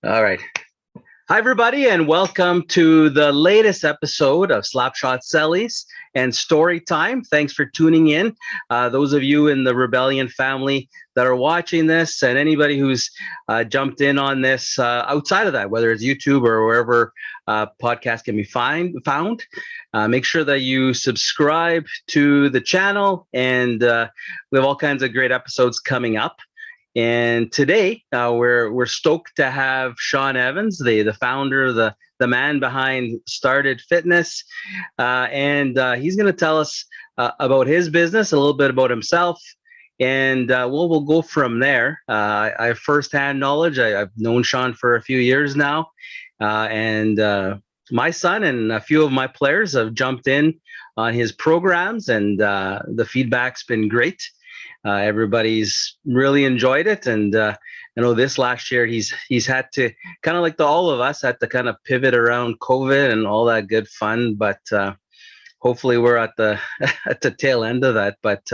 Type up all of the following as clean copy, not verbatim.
All right. Hi, everybody, and welcome to the latest episode of Slapshot Sellies and Story Time. Thanks for tuning in. Those of you in the Rebellion family that are watching this, and anybody who's jumped in on this outside of that, whether it's YouTube or wherever podcasts can be found, make sure that you subscribe to the channel, and we have all kinds of great episodes coming up. And today we're stoked to have Shawn Evans, the founder, the man behind Started Fitness, and he's going to tell us about his business, a little bit about himself, and we'll go from there. I have firsthand knowledge. I've known Shawn for a few years now, and my son and a few of my players have jumped in on his programs, and the feedback's been great. Everybody's really enjoyed it, and I know this last year he's had to kind of like all of us had to kind of pivot around COVID and all that good fun. But hopefully we're at the at the tail end of that. But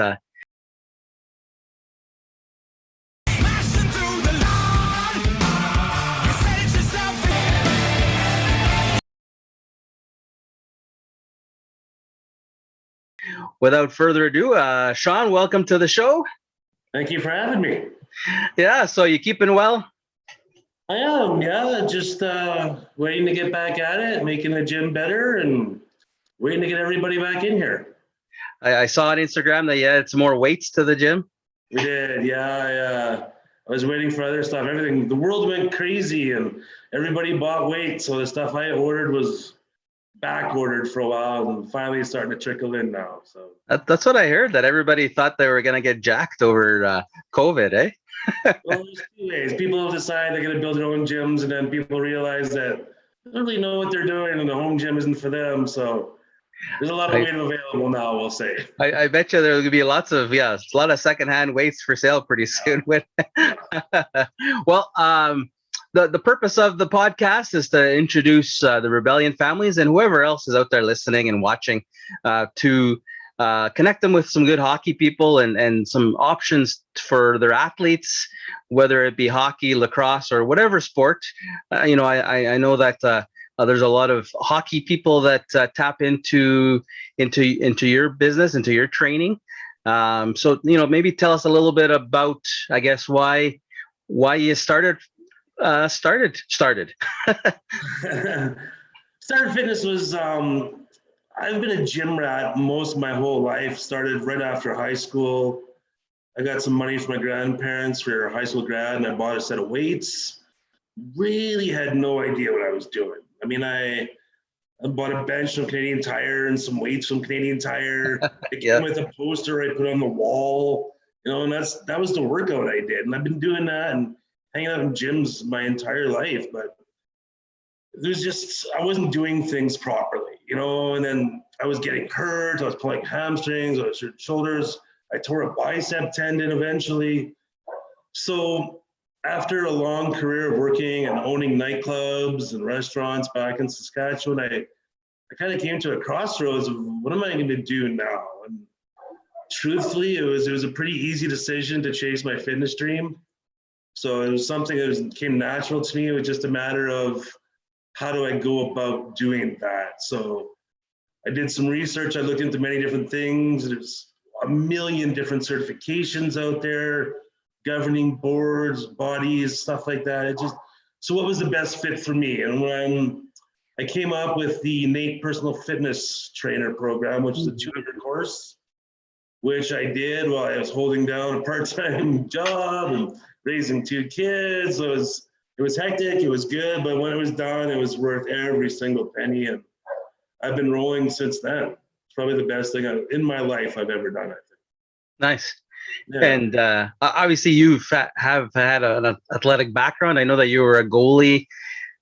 without further ado, Shawn, welcome to the show. Thank you for having me. Yeah, so you keeping well? I am, yeah, just waiting to get back at it, making the gym better, and waiting to get everybody back in here. I saw on Instagram that you added some more weights to the gym. We did, yeah. I was waiting for other stuff. Everything, the world went crazy, and everybody bought weight, so the stuff I ordered was back ordered for a while, and finally it's starting to trickle in now. So that's what I heard. That everybody thought they were gonna get jacked over COVID, eh? well, there's two ways. People decide they're going to build their own gyms, and then people realize that they don't really know what they're doing, and the home gym isn't for them. So there's a lot of weight available now, we'll say. I bet you there will be a lot of secondhand weights for sale pretty soon. Well, the purpose of the podcast is to introduce the Rebellion families and whoever else is out there listening and watching to connect them with some good hockey people and some options for their athletes, whether it be hockey, lacrosse, or whatever sport. I know that there's a lot of hockey people that tap into your business, into your training. So maybe tell us a little bit about, I guess, why you started. Started Fitness was. I've been a gym rat most of my whole life. Started right after high school. I got some money from my grandparents for high school grad, and I bought a set of weights. Really had no idea what I was doing. I mean, I bought a bench from Canadian Tire and some weights from Canadian Tire. It came with a poster I put on the wall, and that was the workout I did. And I've been doing that and hanging out in gyms my entire life, but I wasn't doing things properly, and then I was getting hurt. I was pulling hamstrings, I was hurt shoulders. I tore a bicep tendon eventually. So after a long career of working and owning nightclubs and restaurants back in Saskatchewan, I kind of came to a crossroads of what am I going to do now? And truthfully, it was a pretty easy decision to chase my fitness dream. So it was something that came natural to me. It was just a matter of how do I go about doing that? So I did some research. I looked into many different things. There's a million different certifications out there, governing boards, bodies, stuff like that. So what was the best fit for me? And when I came up with the Nate Personal Fitness Trainer Program, which is a 2-year course, which I did while I was holding down a part-time job and raising 2 kids. So it was hectic, it was good, but when it was done, it was worth every single penny. And I've been rolling since then. It's probably the best thing in my life I've ever done, I think. Nice. Yeah. And obviously you have had an athletic background. I know that you were a goalie,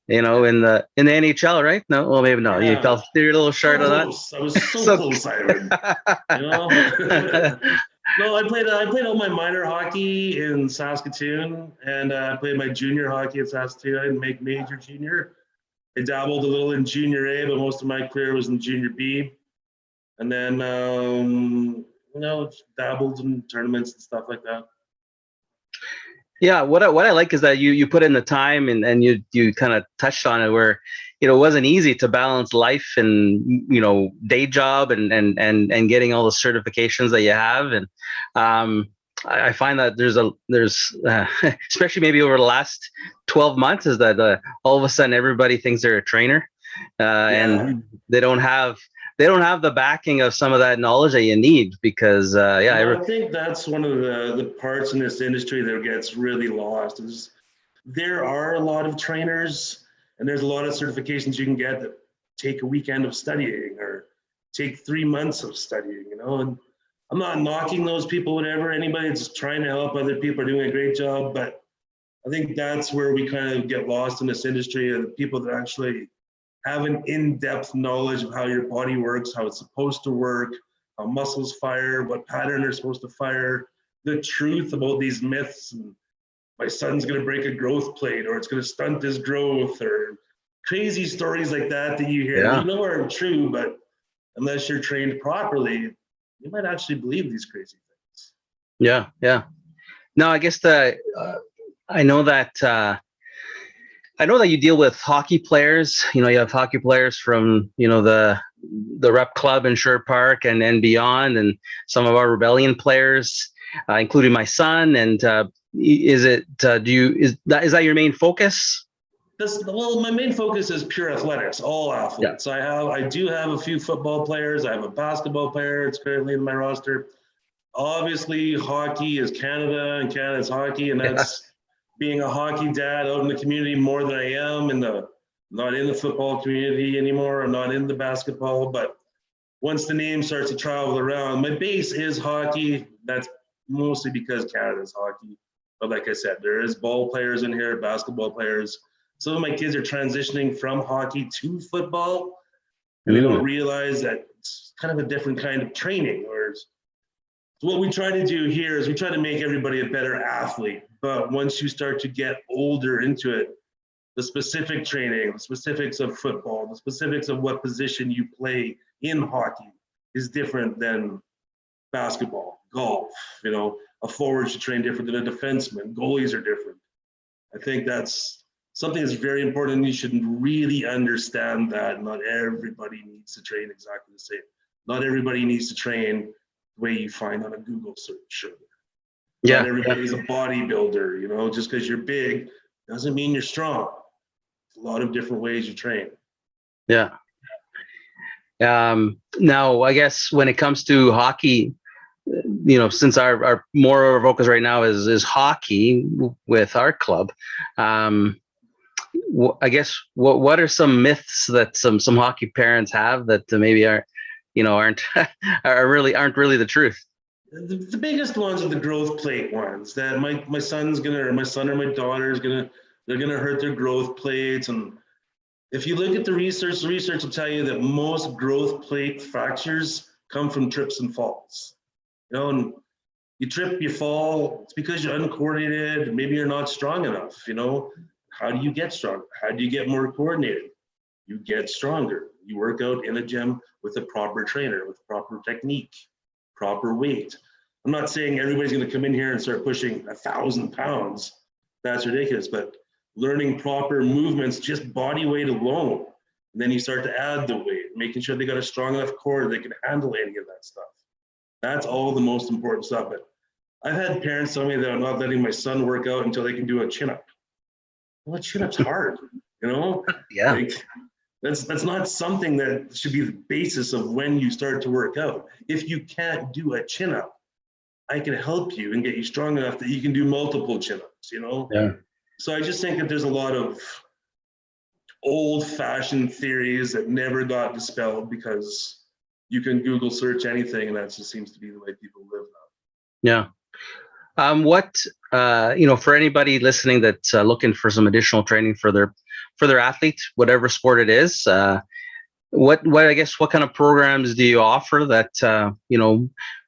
in the NHL, right? No, well, maybe no. Yeah. You're a little short of that. I was so close, Ivan. No, I played all my minor hockey in Saskatoon, and I played my junior hockey in Saskatoon. I didn't make major junior. I dabbled a little in junior A, but most of my career was in junior B. And then, dabbled in tournaments and stuff like that. Yeah, what I like is that you put in the time, and you kind of touched on it where it wasn't easy to balance life and day job and getting all the certifications that you have. And I find that there's especially maybe over the last 12 months is that all of a sudden everybody thinks they're a trainer, Yeah. and they don't have the backing of some of that knowledge that you need because Well, I think that's one of the parts in this industry that gets really lost is there are a lot of trainers and there's a lot of certifications you can get that take a weekend of studying or take 3 months of studying, and I'm not knocking those people, whatever. Anybody that's trying to help other people are doing a great job, but I think that's where we kind of get lost in this industry of the people that actually have an in-depth knowledge of how your body works, how it's supposed to work, how muscles fire, what pattern they're supposed to fire, the truth about these myths. And my son's going to break a growth plate, or it's going to stunt his growth, or crazy stories like that you hear. yeah, Aren't true, but unless you're trained properly, you might actually believe these crazy things. yeah. No, I guess I know that you deal with hockey players. You have hockey players from the rep club in Sherwood Park and beyond, and some of our rebellion players, including my son. And is it is that your main focus? Well, my main focus is pure athletics, all Yeah. athletes. I do have a few football players. I have a basketball player. It's currently in my roster. Obviously, hockey is Canada, and Canada's hockey, and Yeah. that's being a hockey dad out in the community more than I am not in the football community anymore. I'm not in the basketball, but once the name starts to travel around, my base is hockey. That's mostly because Canada's hockey. But like I said, there is ball players in here, basketball players. Some of my kids are transitioning from hockey to football, and they don't Mm. realize that it's kind of a different kind of training. So what we try to do here is we try to make everybody a better athlete. But once you start to get older into it, the specific training, the specifics of football, the specifics of what position you play in hockey is different than basketball, golf. A forward should train different than a defenseman. Goalies are different. I think that's something that's very important. You should really understand that not everybody needs to train exactly the same. Not everybody needs to train the way you find on a Google search. Not Yeah, yeah, everybody's a bodybuilder. Just because you're big doesn't mean you're strong. There's a lot of different ways you train. yeah. Now, I guess when it comes to hockey, since our more of our focus right now is hockey with our club, um, I guess what are some myths that some hockey parents have that maybe aren't aren't really the truth? The biggest ones are the growth plate ones that my son's gonna, or my son or my daughter is gonna, they're gonna hurt their growth plates. And if you look at the research will tell you that most growth plate fractures come from trips and falls. And you trip, you fall, it's because you're uncoordinated, maybe you're not strong enough. How do you get stronger? How do you get more coordinated? You get stronger. You work out in a gym with a proper trainer, with proper technique, proper weight. I'm not saying everybody's going to come in here and start pushing 1,000 pounds. That's ridiculous. But learning proper movements, just body weight alone. And then you start to add the weight, making sure they got a strong enough core they can handle any of that stuff. That's all the most important stuff. But I've had parents tell me that I'm not letting my son work out until they can do a chin-up. Well, a chin-up's hard, Yeah, like that's not something that should be the basis of when you start to work out. If you can't do a chin-up, I can help you and get you strong enough that you can do multiple chin-ups. yeah, So I just think that there's a lot of old-fashioned theories that never got dispelled because you can Google search anything, and that just seems to be the way people live now. yeah. What for anybody listening that's looking for some additional training for their athlete, whatever sport it is, what I guess what kind of programs do you offer that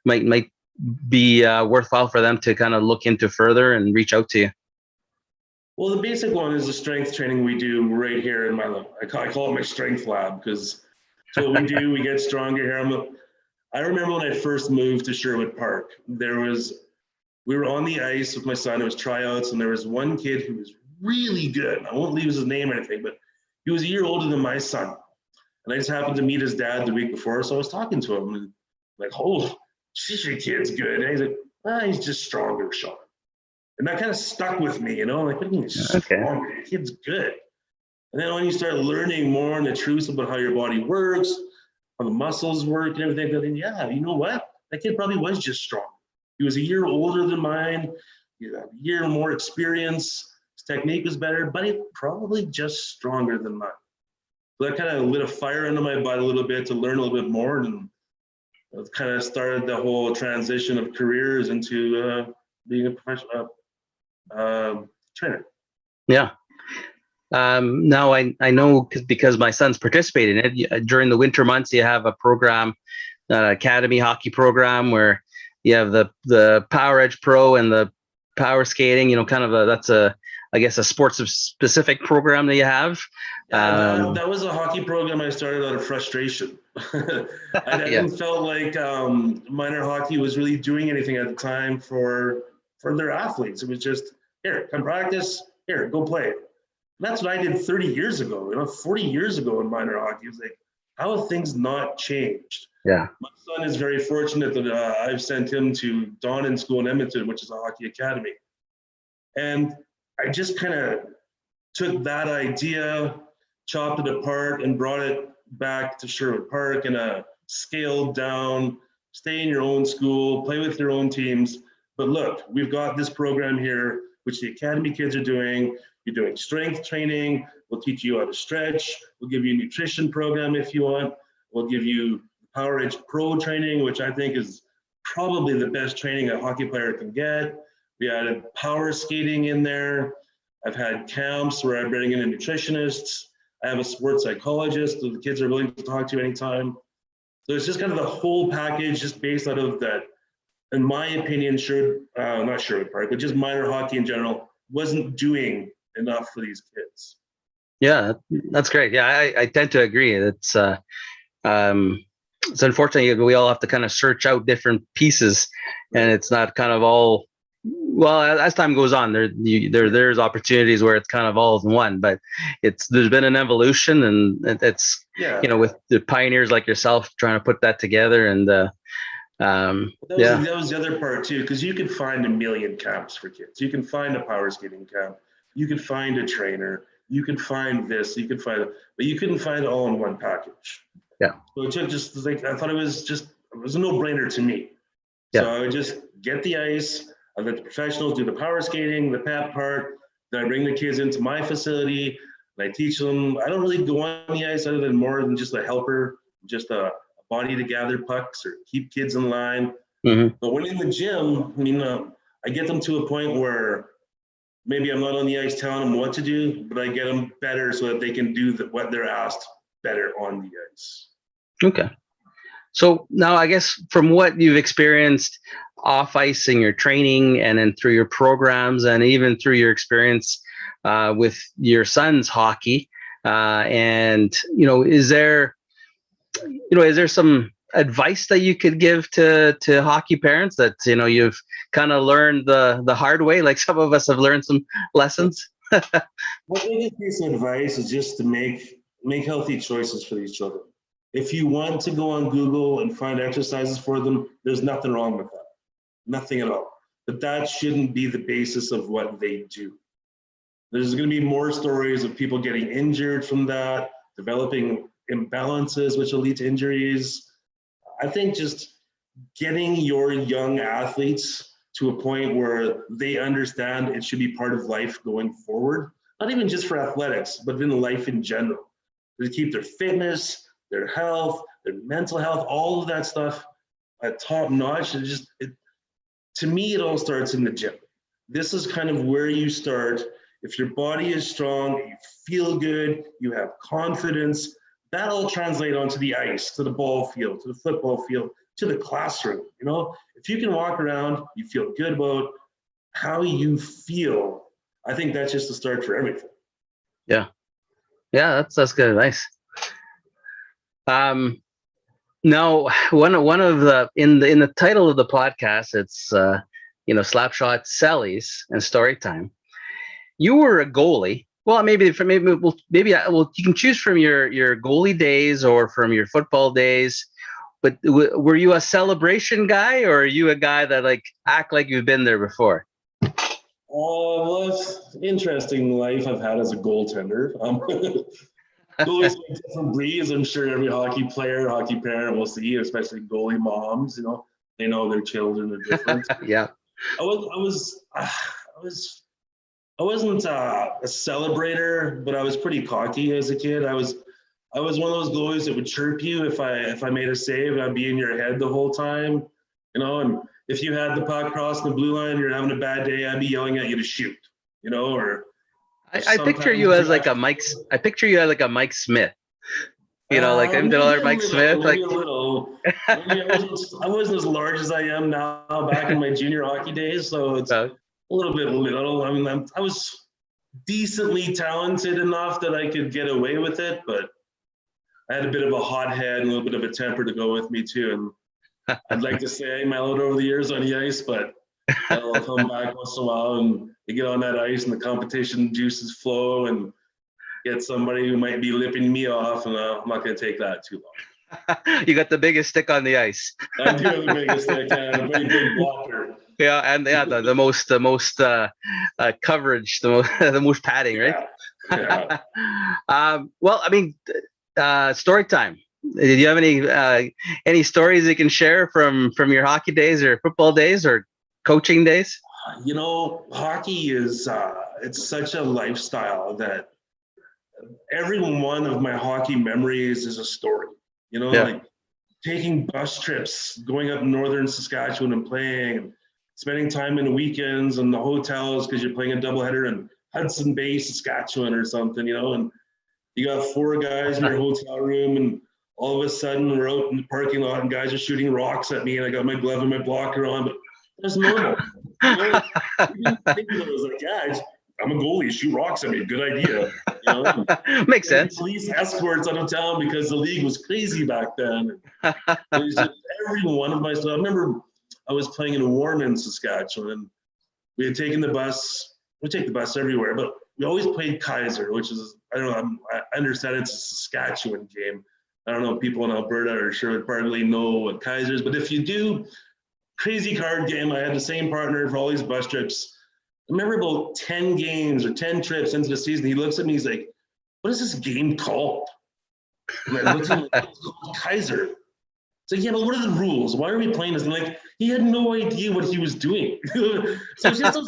might be worthwhile for them to kind of look into further and reach out to you? Well, the basic one is the strength training we do right here in my lab. I call it my strength lab because it's what we do. We get stronger here. I remember when I first moved to Sherwood Park, there was we were on the ice with my son. It was tryouts, and there was one kid who was really good. I won't leave his name or anything, but he was a year older than my son. And I just happened to meet his dad the week before, so I was talking to him, and like, oh, she's your kid's good. And he's like, he's just stronger, Shawn. And that kind of stuck with me, like, what do you mean he's Okay. stronger? The kid's good. And then when you start learning more and the truth about how your body works, how the muscles work and everything, then yeah, you know what? That kid probably was just strong. He was a year older than mine. He had a year more experience. His technique was better, but he probably just stronger than mine. So that kind of lit a fire under my butt a little bit to learn a little bit more, and it kind of started the whole transition of careers into being a professional trainer. Yeah. Now I know because my son's participated in it. During the winter months, you have a program, academy hockey program, where you have the Power Edge Pro and the power skating. Kind of that's I guess a sports specific program that you have. That was a hockey program I started out of frustration. I didn't felt like minor hockey was really doing anything at the time for their athletes. It was just, here, come practice, here, go play. And that's what I did 30 years ago, 40 years ago in minor hockey. It was like, how have things not changed? Yeah. My son is very fortunate that I've sent him to Donnan School in Edmonton, which is a hockey academy. And I just kind of took that idea, chopped it apart, and brought it back to Sherwood Park in a scaled down, stay in your own school, play with your own teams. But look, we've got this program here, which the academy kids are doing. You're doing strength training. We'll teach you how to stretch. We'll give you a nutrition program if you want. We'll give you Power Edge Pro training, which I think is probably the best training a hockey player can get. We added power skating in there. I've had camps where I bring in nutritionists. I have a sports psychologist that the kids are willing to talk to anytime. So it's just kind of the whole package, just based out of that, in my opinion, not Sherwood Park, but just minor hockey in general wasn't doing enough for these kids. Yeah, that's great. Yeah, I tend to agree. It's unfortunately we all have to kind of search out different pieces, and it's not kind of all. Well, as time goes on, there's opportunities where it's kind of all in one, but there's been an evolution, and it's with the pioneers like yourself trying to put that together, and that was the other part too, because you could find a million camps for kids. You can find a power skating camp, you could find a trainer, you could find this, you could find it, but you couldn't find it all in one package. Yeah. So it took just like, I thought it was a no-brainer to me. Yeah. So I would just get the ice. I let the professionals do the power skating, the PAP part. Then I bring the kids into my facility and I teach them. I don't really go on the ice other than more than just a helper, just a body to gather pucks or keep kids in line. Mm-hmm. But when in the gym, I get them to a point where maybe I'm not on the ice telling them what to do, but I get them better so that they can do what they're asked better on the ice. Okay. So now I guess from what you've experienced off ice in your training and then through your programs and even through your experience with your son's hockey, and is there some advice that you could give to hockey parents that you've kind of learned the hard way, like some of us have learned some lessons? My biggest piece of advice is just to make healthy choices for these children. If you want to go on Google and find exercises for them, there's nothing wrong with that. Nothing at all. But that shouldn't be the basis of what they do. There's going to be more stories of people getting injured from that, developing imbalances, which will lead to injuries. I think just getting your young athletes to a point where they understand it should be part of life going forward, not even just for athletics, but in life in general. To keep their fitness, their health, their mental health, all of that stuff at top notch. To me, it all starts in the gym. This is kind of where you start. If your body is strong, you feel good, you have confidence, that'll translate onto the ice, to the ball field, to the football field, to the classroom. If you can walk around, you feel good about how you feel, I think that's just the start for everything. Yeah, that's good advice. Now, one of the in the title of the podcast, it's Slapshot Sellies and story time. You were a goalie. Well, you can choose from your goalie days or from your football days. But were you a celebration guy, or are you a guy that like act like you've been there before? Well, it's an interesting life I've had as a goaltender. Goalies are different breeds. I'm sure every hockey player, hockey parent will see, especially goalie moms. They know their children are different. Yeah. I wasn't a celebrator, but I was pretty cocky as a kid. I was one of those goalies that would chirp you if I made a save, and I'd be in your head the whole time, and if you had the puck cross the blue line, you're having a bad day, I'd be yelling at you to shoot, or I picture you as like a Mike. I picture you as like a Mike Smith. Like another Mike Smith. Maybe a little. Maybe I wasn't as large as I am now back in my junior hockey days, so it's a little bit little. I mean, I was decently talented enough that I could get away with it, but I had a bit of a hot head and a little bit of a temper to go with me too. And I'd like to say I mellowed over the years on the ice, but I'll come back once in a while and you get on that ice and the competition juices flow and get somebody who might be lipping me off, and I'm not going to take that too long. You got the biggest stick on the ice. I do have the biggest stick, and a very big blocker. Yeah, and the most coverage, the most padding, right? Yeah. Well, I mean, story time. Did you have any stories you can share from your hockey days or football days or coaching days? Hockey is it's such a lifestyle that every one of my hockey memories is a story. Like taking bus trips, going up northern Saskatchewan and playing, spending time in the weekends and the hotels because you're playing a doubleheader in Hudson Bay, Saskatchewan or something, and you got 4 guys in your hotel room, and all of a sudden we're out in the parking lot and guys are shooting rocks at me, and I got my glove and my blocker on, but that's normal. You didn't think of it as like, yeah, I'm a goalie, shoot rocks at me, good idea. Makes sense. Police escorts out of town because the league was crazy back then. Every one of my stuff. I remember I was playing in Warman, Saskatchewan, and we had taken the bus. We take the bus everywhere, but we always played Kaiser, which is, I don't know, I understand it's a Saskatchewan game. I don't know if people in Alberta or Sherwood Park really know what Kaiser is, but if you do, crazy card game. I had the same partner for all these bus trips. I remember about 10 games or 10 trips into the season, he looks at me, he's like, what is this game called? And I looked at him like, it's called Kaiser. It's like, yeah, but what are the rules? Why are we playing this? And like, he had no idea what he was doing. So it's just those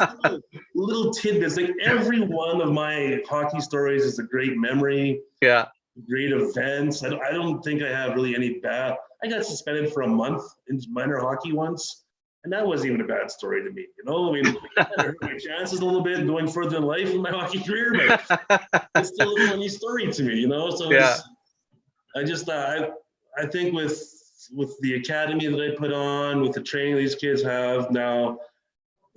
little tidbits. Like every one of my hockey stories is a great memory. Yeah. Great events. I don't think I have really any bad. I got suspended for a month in minor hockey once. And that wasn't even a bad story to me, I mean, it hurt my chances a little bit going further in life in my hockey career, but it's still a funny story to me, So yeah. I think with the academy that I put on, with the training these kids have now,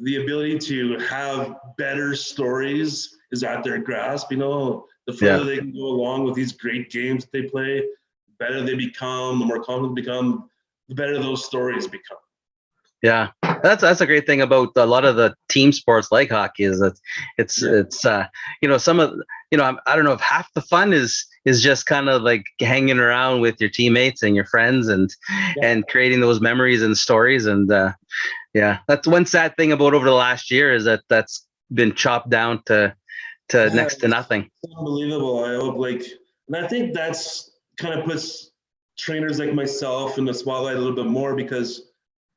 the ability to have better stories is at their grasp. The further they can go along with these great games that they play, the better they become, the more confident they become, the better those stories become. Yeah, that's a great thing about a lot of the team sports like hockey is that it's some of I don't know if half the fun is just kind of like hanging around with your teammates and your friends and creating those memories and stories, and that's one sad thing about over the last year is that's been chopped down to next to nothing. It's unbelievable. I hope and I think that's kind of puts trainers like myself in the spotlight a little bit more, because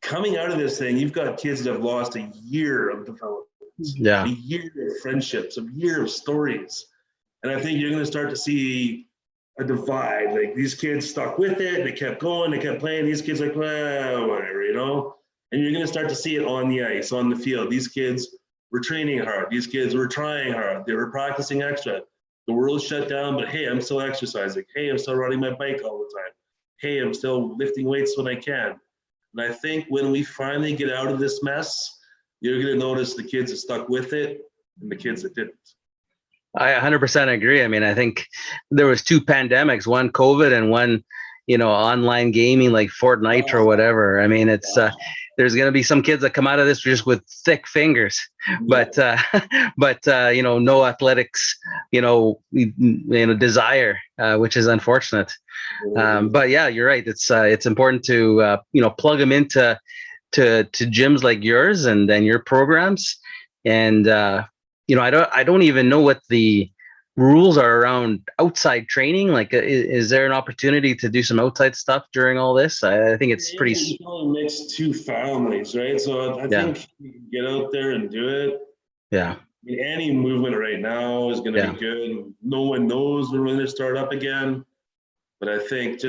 coming out of this thing, you've got kids that have lost a year of development, a year of friendships, a year of stories. And I think you're going to start to see a divide. Like these kids stuck with it, they kept going, they kept playing. These kids like, well, whatever, And you're going to start to see it on the ice, on the field. These kids were training hard. These kids were trying hard. They were practicing extra. The world shut down, but hey, I'm still exercising. Hey, I'm still riding my bike all the time. Hey, I'm still lifting weights when I can. And I think when we finally get out of this mess, you're going to notice the kids that stuck with it and the kids that didn't. I 100% agree. I mean, I think there was 2 pandemics, one COVID and one, online gaming like Fortnite or whatever. I mean, it's there's going to be some kids that come out of this just with thick fingers, but no athletics, desire, which is unfortunate. But yeah, you're right. It's important to plug them into to gyms like yours and your programs. And I don't even know what the rules are around outside training. Like, is there an opportunity to do some outside stuff during all this? I think it's pretty. You can only mix two families, right? So I think you can get out there and do it. Yeah. I mean, any movement right now is going to be good. No one knows when they start up again. But I think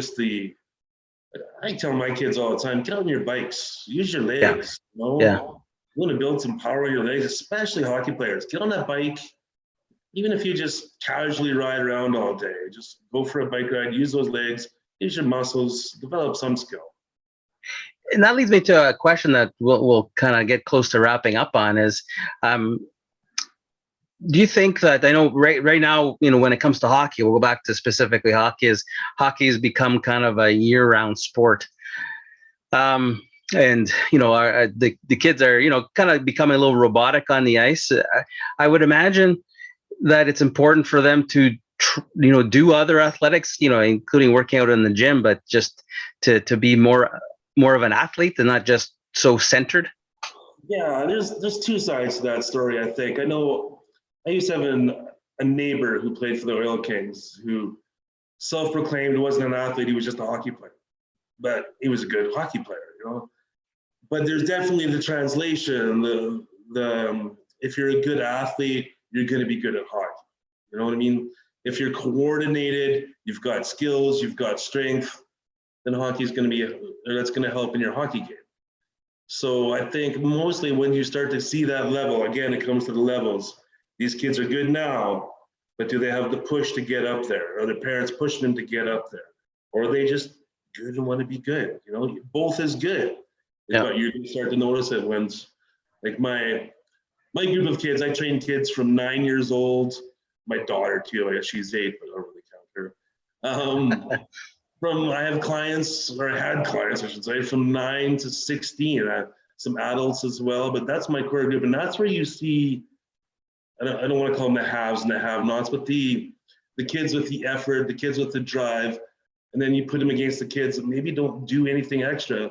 I tell my kids all the time, get on your bikes, use your legs. Yeah. You want to build some power in your legs, especially hockey players. Get on that bike. Even if you just casually ride around all day, just go for a bike ride, use those legs, use your muscles, develop some skill. And that leads me to a question that we'll kind of get close to wrapping up on is, do you think that, I know right now, when it comes to hockey, we'll go back to specifically hockey has become kind of a year-round sport. And, the kids are, kind of becoming a little robotic on the ice. I would imagine that it's important for them to, do other athletics, including working out in the gym, but just to be more of an athlete and not just so centered. Yeah, there's two sides to that story, I think. I know I used to have a neighbor who played for the Oil Kings who self-proclaimed wasn't an athlete, he was just a hockey player. But he was a good hockey player, But there's definitely the translation, if you're a good athlete, you're going to be good at hockey. You know what I mean? If you're coordinated, you've got skills, you've got strength, then hockey's going to that's going to help in your hockey game. So I think mostly when you start to see that level, again, it comes to the levels. These kids are good now, but do they have the push to get up there? Are their parents pushing them to get up there? Or are they just good and want to be good? Both is good. But you start to notice it when, like my group of kids, I train kids from 9 years old. My daughter too, I guess she's 8, but I don't really count her. I have clients, or I had clients, I should say, from 9 to 16. I have some adults as well, but that's my core group, and that's where you see. I don't want to call them the haves and the have-nots, but the kids with the effort, the kids with the drive, and then you put them against the kids that maybe don't do anything extra,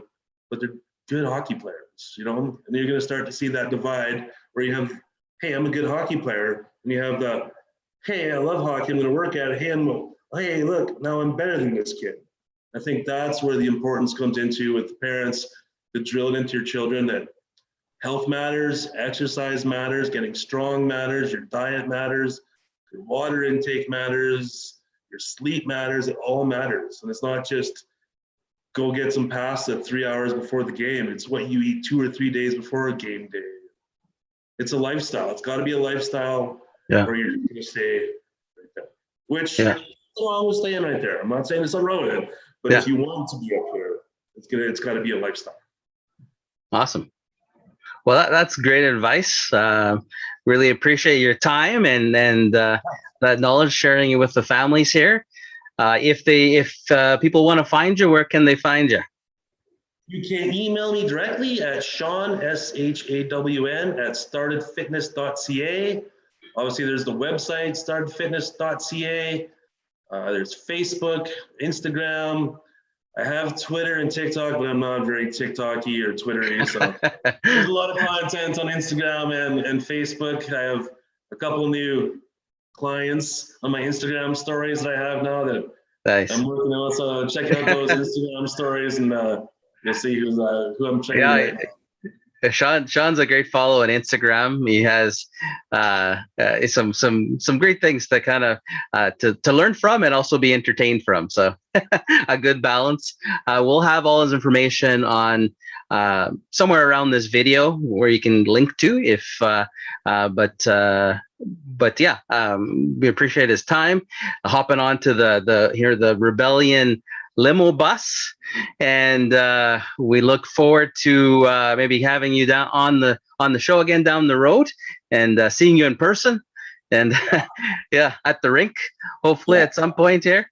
but they're good hockey players, and you're going to start to see that divide where you have, hey, I'm a good hockey player, and you have the, hey, I love hockey, I'm going to work at it, hey, look, now I'm better than this kid. I think that's where the importance comes into with the parents to drill it into your children that health matters, exercise matters, getting strong matters, your diet matters, your water intake matters, your sleep matters, it all matters. And it's not just go get some pasta 3 hours before the game. It's what you eat 2 or 3 days before a game day. It's a lifestyle. It's got to be a lifestyle where you're going to stay right there. Which nothing wrong with staying right there. I'm not saying there's something wrong with it, but if you want to be up there, it's got to be a lifestyle. Awesome. Well, that's great advice. Really appreciate your time and that knowledge, sharing it with the families here. If people want to find you, where can they find you? You can email me directly at Shawn, SHAWN, at startedfitness.ca. Obviously, there's the website, startedfitness.ca. There's Facebook, Instagram. I have Twitter and TikTok, but I'm not very TikTok-y or Twitter-y. So there's a lot of content on Instagram and Facebook. I have a couple new clients on my Instagram stories that I have now that I'm working on. So check out those Instagram stories and you'll see who I'm training. Yeah, Shawn's a great follow on Instagram. He has some great things to kind of to learn from and also be entertained from. So a good balance. We'll have all his information on somewhere around this video where you can link to. But yeah, we appreciate his time hopping on to the Rebellion limo bus, and we look forward to maybe having you down on the show again down the road and seeing you in person and at the rink hopefully at some point here.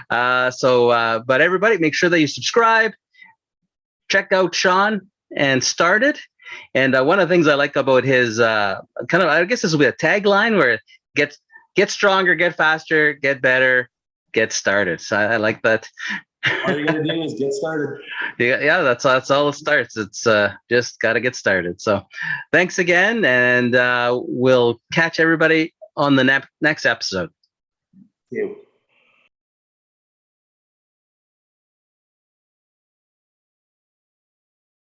But everybody, make sure that you subscribe, check out Shawn, and started. And one of the things I like about his kind of, I guess this will be a tagline where get stronger, get faster, get better, get started. So I like that. All you gotta do is get started. Yeah, that's all it starts. It's just got to get started. So thanks again, and we'll catch everybody on the next episode. Thank you.